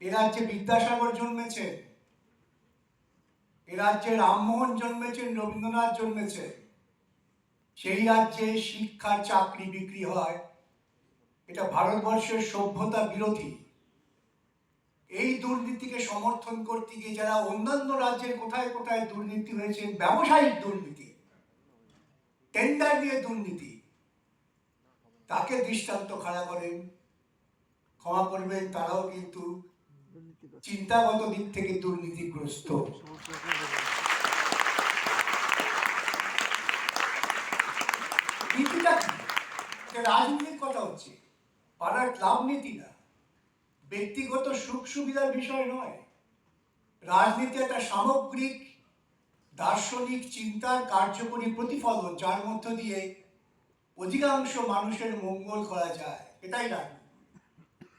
এ রাজ্যে বিদ্যাসাগর জন্মেছেন, এ রাজ্যে রামমোহন জন্মেছেন, রবীন্দ্রনাথ জন্মেছে। সেই রাজ্যে শিক্ষার চাকরি বিক্রি হয়, এটা ভারতবর্ষের সভ্যতা বিরোধী। এই দুর্নীতিকে সমর্থন করতে গিয়ে যারা অন্যান্য রাজ্যের কোথায় কোথায় দুর্নীতি হয়েছে, ব্যবসায়িক দুর্নীতি, টেন্ডার দিয়ে দুর্নীতি, তাকে দৃষ্টান্ত খাড়া করেন। ক্ষমা করবেন, তারাও কিন্তু চিন্তাগত দিক থেকে দুর্নীতিগ্রস্ত। নীতিটা কি? রাজনীতির কথা হচ্ছে, পাড়ার ক্লাব নীতি না, ব্যক্তিগত সুখ সুবিধার বিষয় নয়। রাজনীতি একটা সামগ্রিক দার্শনিক চিন্তার কার্যকরী প্রতিফলন, যার মধ্য দিয়ে অধিকাংশ মানুষের মঙ্গল করা যায়, এটাই রাজনীতি।